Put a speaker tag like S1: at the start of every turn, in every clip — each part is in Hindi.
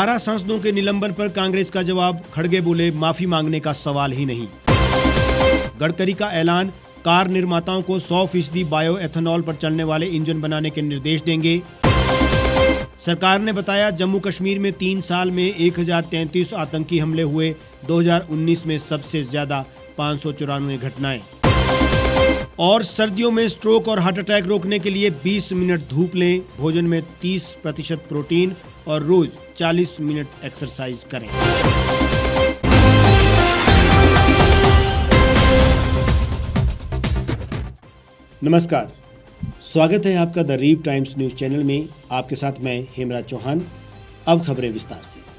S1: 12 सांसदों के निलंबन पर कांग्रेस का जवाब। खड़गे बोले, माफी मांगने का सवाल ही नहीं। गडकरी का ऐलान, कार निर्माताओं को 100% बायो एथेनॉल पर चलने वाले इंजन बनाने के निर्देश देंगे। सरकार ने बताया, जम्मू कश्मीर में 3 साल में 1033 आतंकी हमले हुए। 2019 में सबसे ज्यादा 594 घटनाएं। और सर्दियों में स्ट्रोक और हार्ट अटैक रोकने के लिए 20 मिनट धूप लें, भोजन में 30% प्रोटीन और रोज 40 मिनट एक्सरसाइज करें। नमस्कार, स्वागत है आपका द रीव टाइम्स न्यूज चैनल में। आपके साथ मैं हेमराज चौहान। अब खबरें विस्तार से।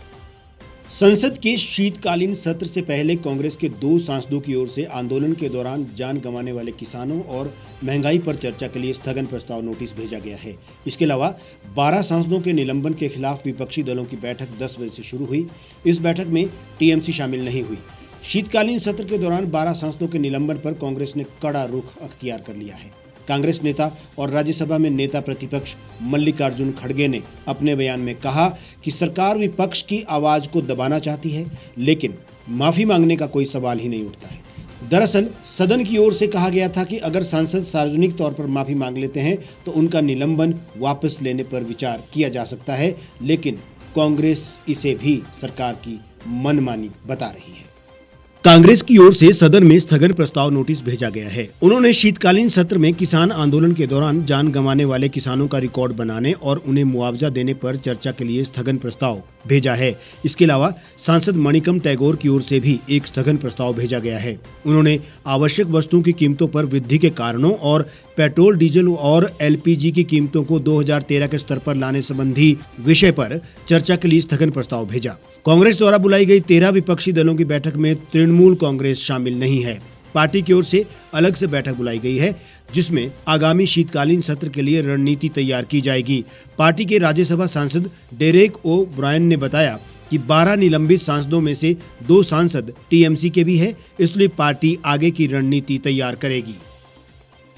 S1: संसद के शीतकालीन सत्र से पहले कांग्रेस के 2 सांसदों की ओर से आंदोलन के दौरान जान गंवाने वाले किसानों और महंगाई पर चर्चा के लिए स्थगन प्रस्ताव नोटिस भेजा गया है। इसके अलावा 12 सांसदों के निलंबन के खिलाफ विपक्षी दलों की बैठक 10 बजे से शुरू हुई। इस बैठक में टीएमसी शामिल नहीं हुई। शीतकालीन सत्र के दौरान 12 सांसदों के निलंबन पर कांग्रेस ने कड़ा रुख अख्तियार कर लिया है। कांग्रेस नेता और राज्यसभा में नेता प्रतिपक्ष मल्लिकार्जुन खड़गे ने अपने बयान में कहा कि सरकार विपक्ष की आवाज को दबाना चाहती है, लेकिन माफी मांगने का कोई सवाल ही नहीं उठता है। दरअसल सदन की ओर से कहा गया था कि अगर सांसद सार्वजनिक तौर पर माफी मांग लेते हैं तो उनका निलंबन वापस लेने पर विचार किया जा सकता है, लेकिन कांग्रेस इसे भी सरकार की मनमानी बता रही है। कांग्रेस की ओर से सदन में स्थगन प्रस्ताव नोटिस भेजा गया है। उन्होंने शीतकालीन सत्र में किसान आंदोलन के दौरान जान गंवाने वाले किसानों का रिकॉर्ड बनाने और उन्हें मुआवजा देने पर चर्चा के लिए स्थगन प्रस्ताव भेजा है। इसके अलावा सांसद मणिकम टैगोर की ओर से भी एक स्थगन प्रस्ताव भेजा गया है। उन्होंने आवश्यक वस्तुओं की कीमतों पर वृद्धि के कारणों और पेट्रोल, डीजल और एलपीजी की कीमतों को 2013 के स्तर पर लाने संबंधी विषय पर चर्चा के लिए स्थगन प्रस्ताव भेजा। कांग्रेस द्वारा बुलाई गई 13 विपक्षी दलों की बैठक में तृणमूल कांग्रेस शामिल नहीं है। पार्टी की ओर से अलग से बैठक बुलाई गई है, जिसमें आगामी शीतकालीन सत्र के लिए रणनीति तैयार की जाएगी। पार्टी के राज्यसभा सांसद डेरेक ओ ब्रायन ने बताया कि 12 निलंबित सांसदों में से 2 सांसद टीएमसी के भी है, इसलिए पार्टी आगे की रणनीति तैयार करेगी।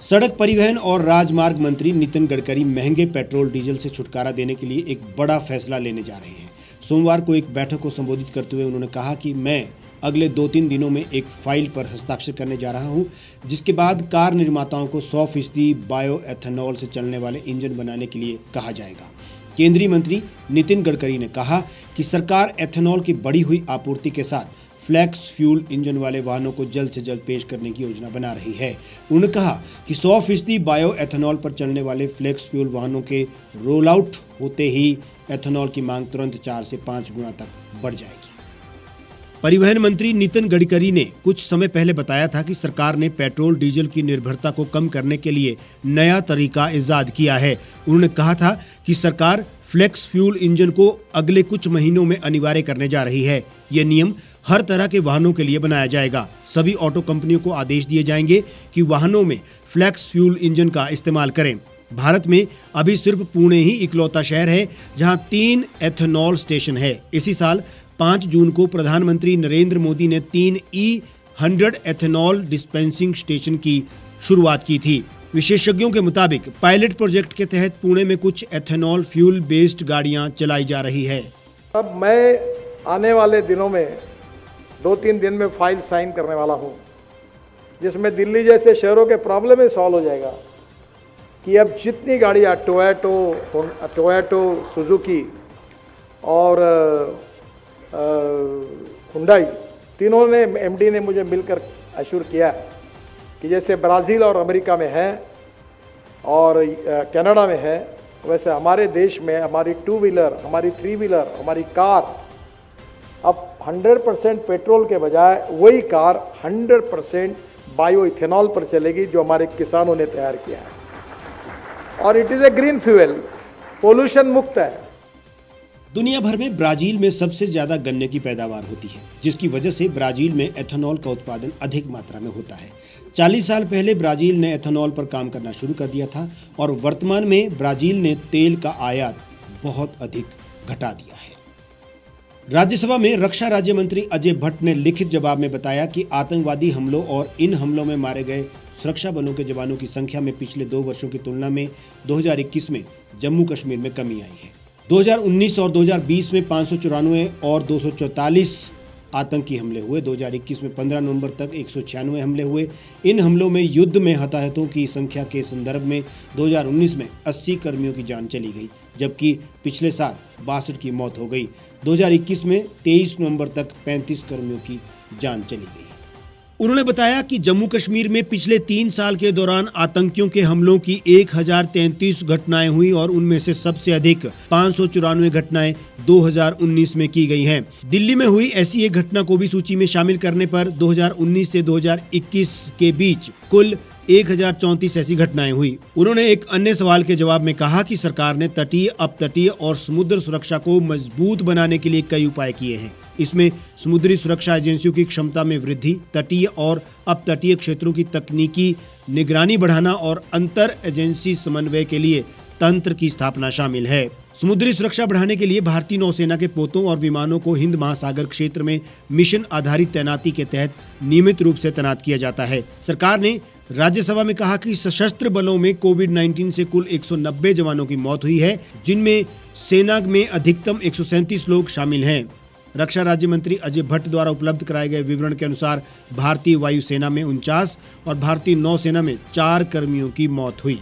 S1: सड़क परिवहन और राजमार्ग मंत्री नितिन गडकरी महंगे पेट्रोल डीजल से छुटकारा देने के लिए एक बड़ा फैसला लेने जा रहे हैं। सोमवार को एक बैठक को संबोधित करते हुए उन्होंने कहा कि मैं अगले 2-3 दिनों में एक फाइल पर हस्ताक्षर करने जा रहा हूं, जिसके बाद कार निर्माताओं को 100% बायो एथेनॉल से चलने वाले इंजन बनाने के लिए कहा जाएगा। केंद्रीय मंत्री नितिन गडकरी ने कहा कि सरकार एथेनॉल की बढ़ी हुई आपूर्ति के साथ फ्लेक्स फ्यूल इंजन वाले वाहनों को जल्द से जल्द पेश करने की योजना बना रही है। उन्होंने कहा कि 100% बायो एथेनॉल पर चलने वाले फ्लेक्स फ्यूल वाहनों के रोल आउट होते ही एथेनॉल की मांग तुरंत 4 से 5 गुना तक बढ़ जाएगी। परिवहन मंत्री नितिन गडकरी ने कुछ समय पहले बताया था कि सरकार ने पेट्रोल डीजल की निर्भरता को कम करने के लिए नया तरीका इजाद किया है। उन्होंने कहा था कि सरकार फ्लेक्स फ्यूल इंजन को अगले कुछ महीनों में अनिवार्य करने जा रही है। ये नियम हर तरह के वाहनों के लिए बनाया जाएगा। सभी ऑटो कंपनियों को आदेश दिए जाएंगे कि वाहनों में फ्लेक्स फ्यूल इंजन का इस्तेमाल करें। भारत में अभी सिर्फ पुणे ही इकलौता शहर है जहां 3 एथेनॉल स्टेशन है। इसी साल 5 जून को प्रधानमंत्री नरेंद्र मोदी ने 3 E100 एथेनॉल डिस्पेंसिंग स्टेशन की शुरुआत की थी। विशेषज्ञों के मुताबिक पायलट प्रोजेक्ट के तहत पुणे में कुछ एथेनॉल फ्यूल बेस्ड गाड़ियां चलाई जा रही है।
S2: अब मैं आने वाले दिनों में 2-3 दिन में फाइल साइन करने वाला हूं, जिसमें दिल्ली जैसे शहरों के प्रॉब्लम ही सॉल्व हो जाएगा कि अब जितनी गाड़ियां टोयोटो, सुजुकी और हुंडई, तीनों ने एमडी ने मुझे मिलकर अश्योर किया कि जैसे ब्राज़ील और अमेरिका में है और कनाडा में है, वैसे हमारे देश में हमारी 2 व्हीलर, हमारी 3 व्हीलर, हमारी कार अब 100% पेट्रोल के बजाय वही कार 100% बायो इथेनॉल पर चलेगी, जो हमारे किसानों ने तैयार किया है। और it is a green fuel, pollution मुक्त है।
S1: दुनिया भर में ब्राजील में सबसे ज्यादा गन्ने की पैदावार होती है, जिसकी वजह से ब्राजील में एथेनॉल का उत्पादन अधिक मात्रा में होता है। 40 साल पहले ब्राजील ने एथेनॉल पर काम करना शुरू कर दिया था और वर्तमान में ब्राजील ने तेल का आयात बहुत अधिक घटा दिया है। राज्यसभा में रक्षा राज्य मंत्री अजय भट्ट ने लिखित जवाब में बताया कि आतंकवादी हमलों और इन हमलों में मारे गए सुरक्षा बलों के जवानों की संख्या में पिछले 2 वर्षों की तुलना में 2021 में जम्मू कश्मीर में कमी आई है। 2019 और 2020 में 594 और 244 आतंकी हमले हुए। 2021 में 15 नवंबर तक 196 हमले हुए। इन हमलों में युद्ध में हताहतों की संख्या के संदर्भ में 2019 में 80 कर्मियों की जान चली गई, जबकि पिछले साल 62 की मौत हो गई। 2021 में 23 नवंबर तक 35 कर्मियों की जान चली गई। उन्होंने बताया कि जम्मू कश्मीर में पिछले 3 साल के दौरान आतंकियों के हमलों की 1033 घटनाएं हुई और उनमें से सबसे अधिक 594 घटनाएं 2019 में की गई हैं। दिल्ली में हुई ऐसी एक घटना को भी सूची में शामिल करने पर 2019 से 2021 के बीच कुल 1034 ऐसी घटनाएं हुई। उन्होंने एक अन्य सवाल के जवाब में कहा कि सरकार ने तटीय, अपतटीय और समुद्र सुरक्षा को मजबूत बनाने के लिए कई उपाय किए हैं। इसमें समुद्री सुरक्षा एजेंसियों की क्षमता में वृद्धि, तटीय और अपतटीय क्षेत्रों की तकनीकी निगरानी बढ़ाना और अंतर एजेंसी समन्वय के लिए तंत्र की स्थापना शामिल है। समुद्री सुरक्षा बढ़ाने के लिए भारतीय नौसेना के पोतों और विमानों को हिंद महासागर क्षेत्र में मिशन आधारित तैनाती के तहत नियमित रूप से तैनात किया जाता है। सरकार ने राज्यसभा में कहा कि सशस्त्र बलों में कोविड-19 से कुल 190 जवानों की मौत हुई है, जिनमें सेना में अधिकतम 137 लोग शामिल हैं। रक्षा राज्य मंत्री अजय भट्ट द्वारा उपलब्ध कराए गए विवरण के अनुसार भारतीय वायुसेना में 49 और भारतीय नौसेना में 4 कर्मियों की मौत हुई।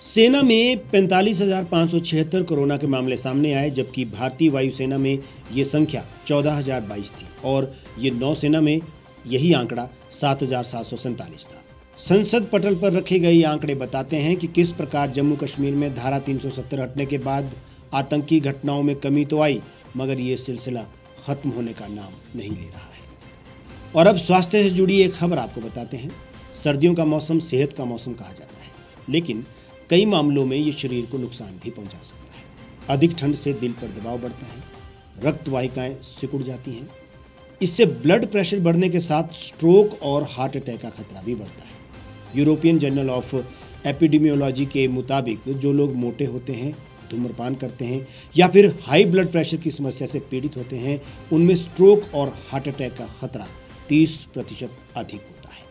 S1: सेना में 45,576 कोरोना के मामले सामने आए, जबकि भारतीय वायुसेना में ये संख्या 14,022 थी और ये नौसेना में यही आंकड़ा 7,747 था। संसद पटल पर रखे गए ये आंकड़े बताते हैं कि किस प्रकार जम्मू कश्मीर में धारा 370 हटने के बाद आतंकी घटनाओं में कमी तो आई, मगर ये सिलसिला खत्म होने का नाम नहीं ले रहा है। और अब स्वास्थ्य से जुड़ी एक खबर आपको बताते हैं। सर्दियों का मौसम सेहत का मौसम कहा जाता है, लेकिन कई मामलों में ये शरीर को नुकसान भी पहुंचा सकता है। अधिक ठंड से दिल पर दबाव बढ़ता है, रक्त वाहिकाएं सिकुड़ जाती हैं। इससे ब्लड प्रेशर बढ़ने के साथ स्ट्रोक और हार्ट अटैक का खतरा भी बढ़ता है। यूरोपियन जर्नल ऑफ एपिडेमियोलॉजी के मुताबिक जो लोग मोटे होते हैं, धूम्रपान करते हैं या फिर हाई ब्लड प्रेशर की समस्या से पीड़ित होते हैं, उनमें स्ट्रोक और हार्ट अटैक का खतरा 30% अधिक होता है।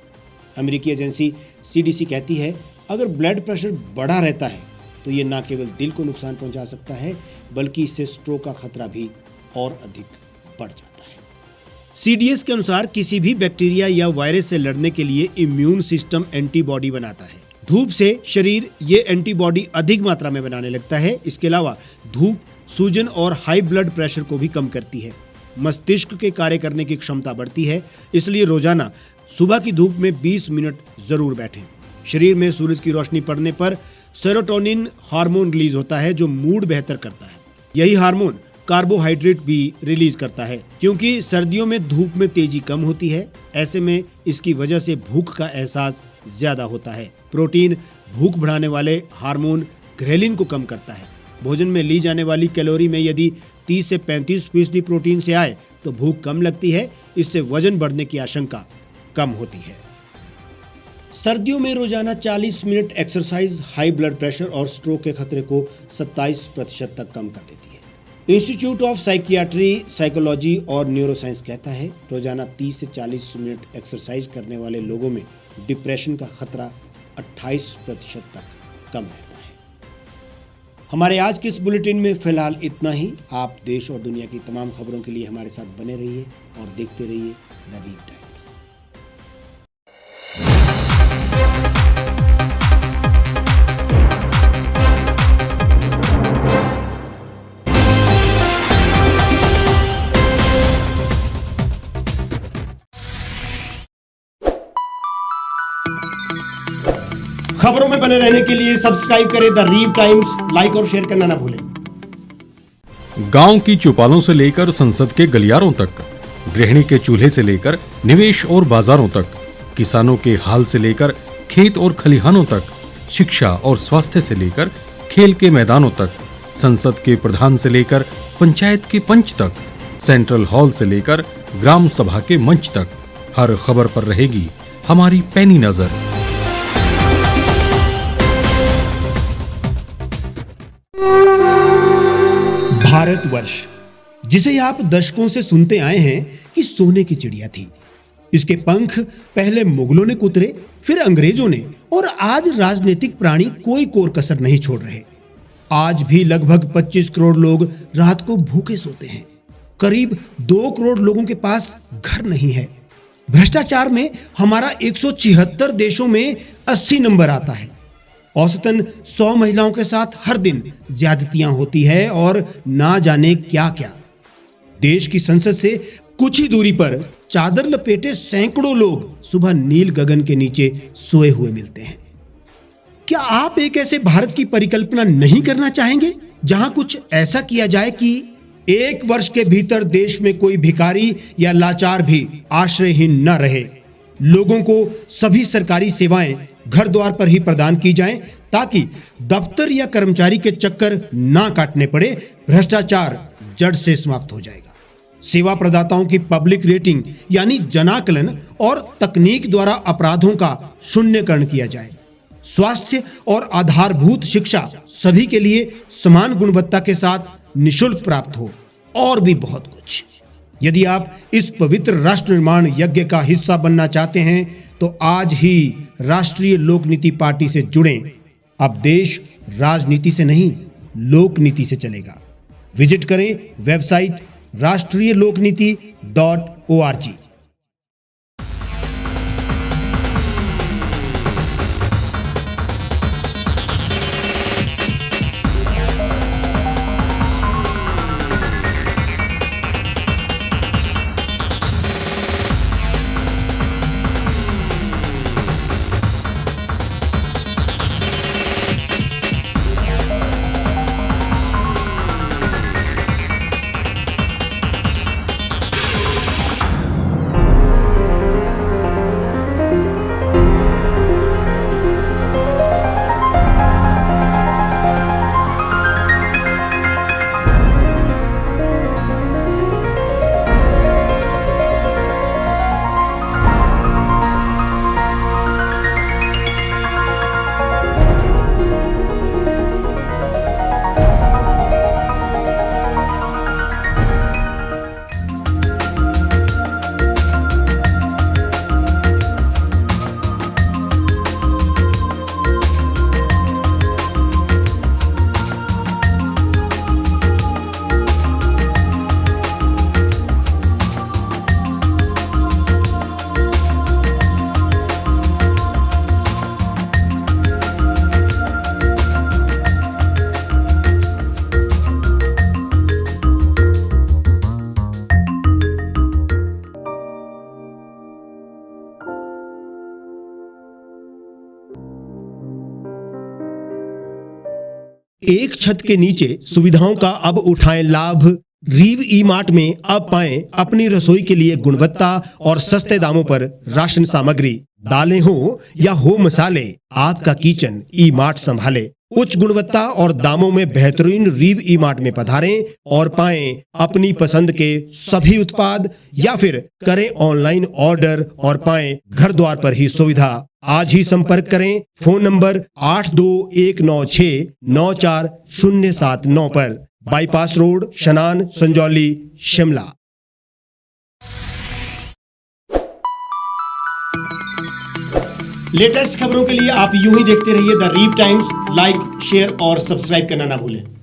S1: अमेरिकी एजेंसी CDC कहती है, अगर ब्लड प्रेशर बढ़ा रहता है तो ये न केवल दिल को नुकसान पहुंचा सकता है, बल्कि इससे स्ट्रोक का खतरा भी और अधिक बढ़ जाता है। CDS के अनुसार किसी भी बैक्टीरिया या वायरस से लड़ने के लिए इम्यून सिस्टम एंटीबॉडी बनाता है। धूप से शरीर ये एंटीबॉडी अधिक मात्रा में बनाने लगता है। इसके अलावा धूप सूजन और हाई ब्लड प्रेशर को भी कम करती है। मस्तिष्क के कार्य करने की क्षमता बढ़ती है, इसलिए रोजाना सुबह की धूप में 20 मिनट जरूर बैठें। शरीर में सूरज की रोशनी पड़ने पर सेरोटोनिन हार्मोन रिलीज होता है, जो मूड बेहतर करता है। यही हार्मोन कार्बोहाइड्रेट भी रिलीज करता है। क्योंकि सर्दियों में धूप में तेजी कम होती है, ऐसे में इसकी वजह से भूख का एहसास ज्यादा होता है। प्रोटीन भूख बढ़ाने वाले हार्मोन ग्रेलिन को कम करता है। भोजन में ली जाने वाली कैलोरी में यदि 30 से 35% प्रोटीन से आए तो भूख कम लगती है। इससे वजन बढ़ने की आशंका कम होती है। सर्दियों में रोजाना 40 minute exercise high blood pressure और स्ट्रोक के खतरे को 27% तक कम कर देती है। इंस्टीट्यूट ऑफ साइकियाट्री, साइकोलॉजी और न्यूरोसाइंस कहता है, रोजाना 30 से 40 मिनट एक्सरसाइज करने वाले लोगों में डिप्रेशन का खतरा 28% तक कम रहता है। हमारे आज के इस बुलेटिन में फिलहाल इतना ही। आप देश और दुनिया की तमाम खबरों के लिए हमारे साथ बने रहिए और देखते रहिए द रीप टाइम्स। खबरों में बने रहने के लिए सब्सक्राइब करें द रीप टाइम्स, लाइक और शेयर करना ना भूलें।
S3: गांव की चौपालों से लेकर संसद के गलियारों तक, गृहिणी के चूल्हे से लेकर निवेश और बाजारों तक, किसानों के हाल से लेकर खेत और खलिहानों तक, शिक्षा और स्वास्थ्य से लेकर खेल के मैदानों तक, संसद के प्रधान से लेकर पंचायत के पंच तक, सेंट्रल हॉल से लेकर ग्राम सभा के मंच तक, हर खबर पर रहेगी हमारी पैनी नजर।
S1: भारतवर्ष, जिसे आप दशकों से सुनते आए हैं कि सोने की चिड़िया थी। इसके पंख पहले मुगलों ने कुतरे, फिर अंग्रेजों ने, और आज राजनीतिक प्राणी कोई कोर कसर नहीं छोड़ रहे। आज भी लगभग 25 करोड़ लोग रात को भूखे सोते हैं। करीब 2 करोड़ लोगों के पास घर नहीं है। भ्रष्टाचार में हमारा 176 देशों में 80 नंबर आता है। औसतन 100 महिलाओं के साथ हर दिन ज्यादतियां होती है और ना जाने क्या क्या। देश की संसद से कुछ ही दूरी पर चादर लपेटे सैकड़ों लोग सुबह नील गगन के नीचे सोए हुए मिलते हैं। क्या आप एक ऐसे भारत की परिकल्पना नहीं करना चाहेंगे जहां कुछ ऐसा किया जाए कि 1 वर्ष के भीतर देश में कोई भिखारी या लाचार भी आश्रयहीन न रहे? लोगों को सभी सरकारी सेवाएं घर द्वार पर ही प्रदान की जाएं ताकि दफ्तर या कर्मचारी के चक्कर ना काटने पड़े। भ्रष्टाचार जड़ से समाप्त हो जाएगा। सेवा प्रदाताओं की पब्लिक रेटिंग यानी जनाकलन और तकनीक द्वारा अपराधों का शून्यकरण किया जाए। स्वास्थ्य और आधारभूत शिक्षा सभी के लिए समान गुणवत्ता के साथ निशुल्क प्राप्त हो और भी बहुत कुछ। यदि आप इस पवित्र राष्ट्र निर्माण यज्ञ का हिस्सा बनना चाहते हैं तो आज ही राष्ट्रीय लोक नीति पार्टी से जुड़ें। अब देश राजनीति से नहीं, लोक नीति से चलेगा। विजिट करें वेबसाइट rashtriyalokniti.org। एक छत के नीचे सुविधाओं का अब उठाएं लाभ। रीव ई मार्ट में अब पाएं अपनी रसोई के लिए गुणवत्ता और सस्ते दामों पर राशन सामग्री। दालें हो या हो मसाले, आपका किचन ई मार्ट संभाले। उच्च गुणवत्ता और दामों में बेहतरीन रीव ई मार्ट में पधारें और पाएं अपनी पसंद के सभी उत्पाद, या फिर करें ऑनलाइन ऑर्डर और पाएं घर द्वार पर ही सुविधा। आज ही संपर्क करें फोन नंबर 8219694079 पर, बाईपास रोड, शनान, संजौली, शिमला। लेटेस्ट खबरों के लिए आप यूं ही देखते रहिए द रीव टाइम्स। लाइक, शेयर और सब्सक्राइब करना ना भूलें।